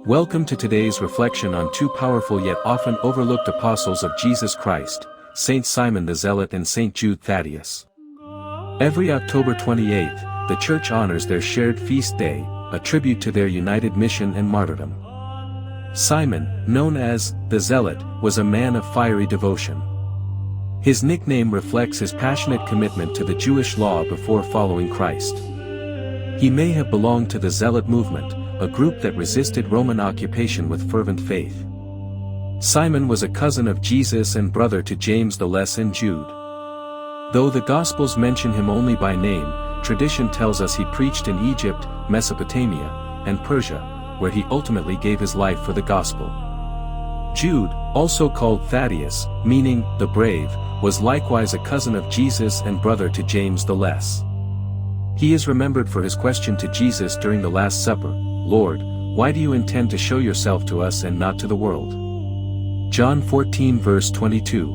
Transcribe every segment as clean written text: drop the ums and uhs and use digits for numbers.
Welcome to today's reflection on two powerful yet often overlooked apostles of Jesus Christ, Saint Simon the Zealot and Saint Jude Thaddeus. Every October 28th, the Church honors their shared feast day, a tribute to their united mission and martyrdom. Simon, known as the Zealot, was a man of fiery devotion. His nickname reflects his passionate commitment to the Jewish law before following Christ. He may have belonged to the Zealot movement, a group that resisted Roman occupation with fervent faith. Simon was a cousin of Jesus and brother to James the Less and Jude. Though the Gospels mention him only by name, tradition tells us he preached in Egypt, Mesopotamia, and Persia, where he ultimately gave his life for the gospel. Jude, also called Thaddeus, meaning the brave, was likewise a cousin of Jesus and brother to James the Less. He is remembered for his question to Jesus during the Last Supper, "Lord, why do you intend to show yourself to us and not to the world?" John 14 verse 22.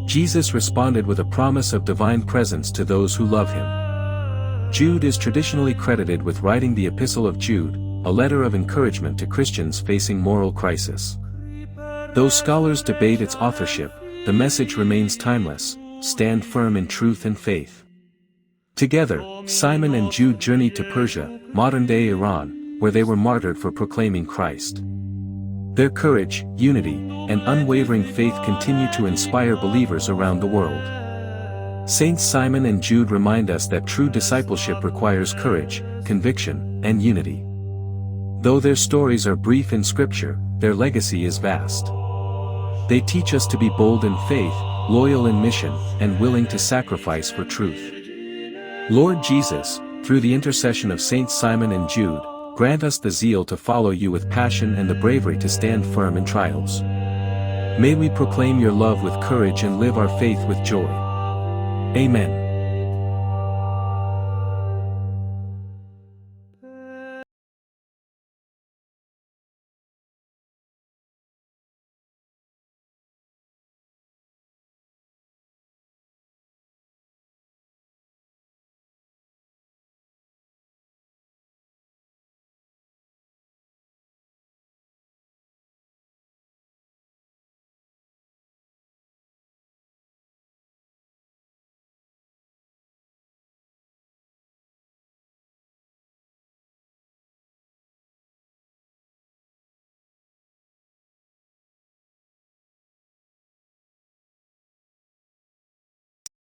Jesus responded with a promise of divine presence to those who love him. Jude is traditionally credited with writing the Epistle of Jude, a letter of encouragement to Christians facing moral crisis. Though scholars debate its authorship, the message remains timeless: stand firm in truth and faith. Together, Simon and Jude journeyed to Persia, modern-day Iran, where they were martyred for proclaiming Christ. Their courage, unity, and unwavering faith continue to inspire believers around the world. Saints Simon and Jude remind us that true discipleship requires courage, conviction, and unity. Though their stories are brief in Scripture, their legacy is vast. They teach us to be bold in faith, loyal in mission, and willing to sacrifice for truth. Lord Jesus, through the intercession of Saints Simon and Jude, grant us the zeal to follow you with passion and the bravery to stand firm in trials. May we proclaim your love with courage and live our faith with joy. Amen.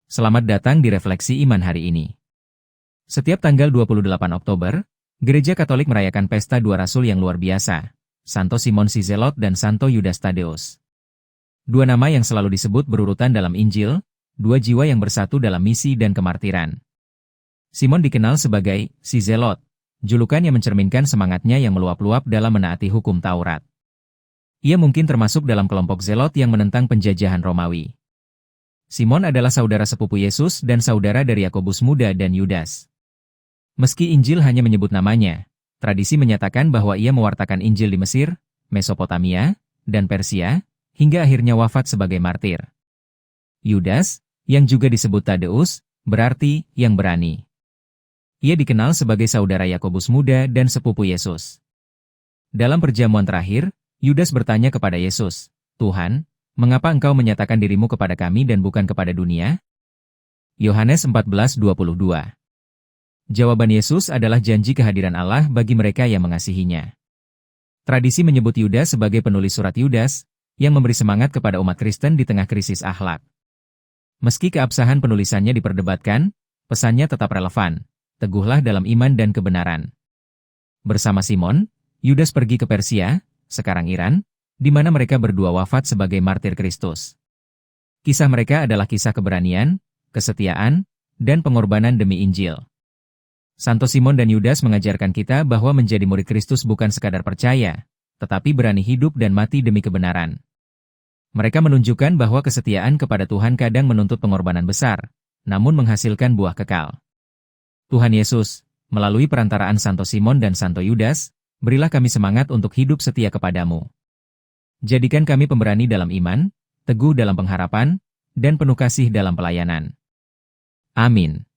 Selamat datang di Refleksi Iman hari ini. Setiap tanggal 28 Oktober, Gereja Katolik merayakan pesta dua rasul yang luar biasa, Santo Simon si Zelot dan Santo Judas Thaddeus. Dua nama yang selalu disebut berurutan dalam Injil, dua jiwa yang bersatu dalam misi dan kemartiran. Simon dikenal sebagai si Zelot, julukan yang mencerminkan semangatnya yang meluap-luap dalam menaati hukum Taurat. Ia mungkin termasuk dalam kelompok Zelot yang menentang penjajahan Romawi. Simon adalah saudara sepupu Yesus dan saudara dari Yakobus Muda dan Yudas. Meski Injil hanya menyebut namanya, tradisi menyatakan bahwa ia mewartakan Injil di Mesir, Mesopotamia, dan Persia, hingga akhirnya wafat sebagai martir. Yudas, yang juga disebut Thaddeus, berarti yang berani. Ia dikenal sebagai saudara Yakobus Muda dan sepupu Yesus. Dalam perjamuan terakhir, Yudas bertanya kepada Yesus, "Tuhan, mengapa engkau menyatakan dirimu kepada kami dan bukan kepada dunia?" Yohanes 14:22. Jawaban Yesus adalah janji kehadiran Allah bagi mereka yang mengasihinya. Tradisi menyebut Yudas sebagai penulis surat Yudas, yang memberi semangat kepada umat Kristen di tengah krisis akhlak. Meski keabsahan penulisannya diperdebatkan, pesannya tetap relevan: teguhlah dalam iman dan kebenaran. Bersama Simon, Yudas pergi ke Persia, sekarang Iran, di mana mereka berdua wafat sebagai martir Kristus. Kisah mereka adalah kisah keberanian, kesetiaan, dan pengorbanan demi Injil. Santo Simon dan Yudas mengajarkan kita bahwa menjadi murid Kristus bukan sekadar percaya, tetapi berani hidup dan mati demi kebenaran. Mereka menunjukkan bahwa kesetiaan kepada Tuhan kadang menuntut pengorbanan besar, namun menghasilkan buah kekal. Tuhan Yesus, melalui perantaraan Santo Simon dan Santo Yudas, berilah kami semangat untuk hidup setia kepadamu. Jadikan kami pemberani dalam iman, teguh dalam pengharapan, dan penuh kasih dalam pelayanan. Amin.